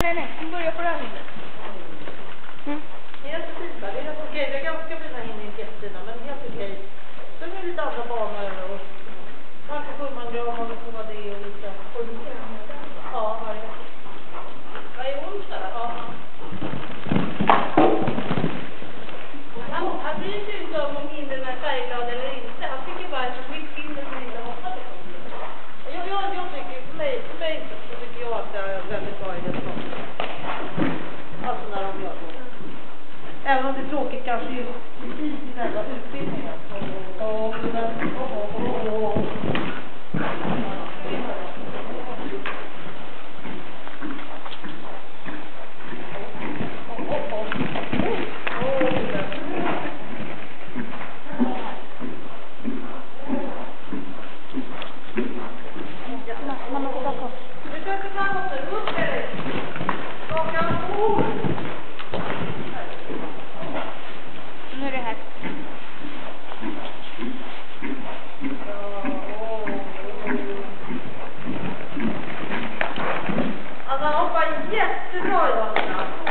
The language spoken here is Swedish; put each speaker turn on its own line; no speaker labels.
Nej, vi börjar på det här himlet.
Helt fina, det är helt okej. Det är ganska fina himmel, jättefina, men helt okej. Sen är det lite andra banor och kanske får man dra om man får vara det och lite. Ja, varje vecka. Varje onsdag? Ja. Han bryr sig inte om himlen är färgglad eller inte. Han tycker bara att mitt himmel är lite hoppade. Jag tycker, för mig så tycker jag att det är väldigt bra i det som. Alltså när de gör så. Även om det är tråkigt kanske just i själva utbildningen.
Mamma går bakom.
Du söker framåt nu, upp med dig. Raka ord.
Nu är det här.
Alltså han hoppar jättebra idag.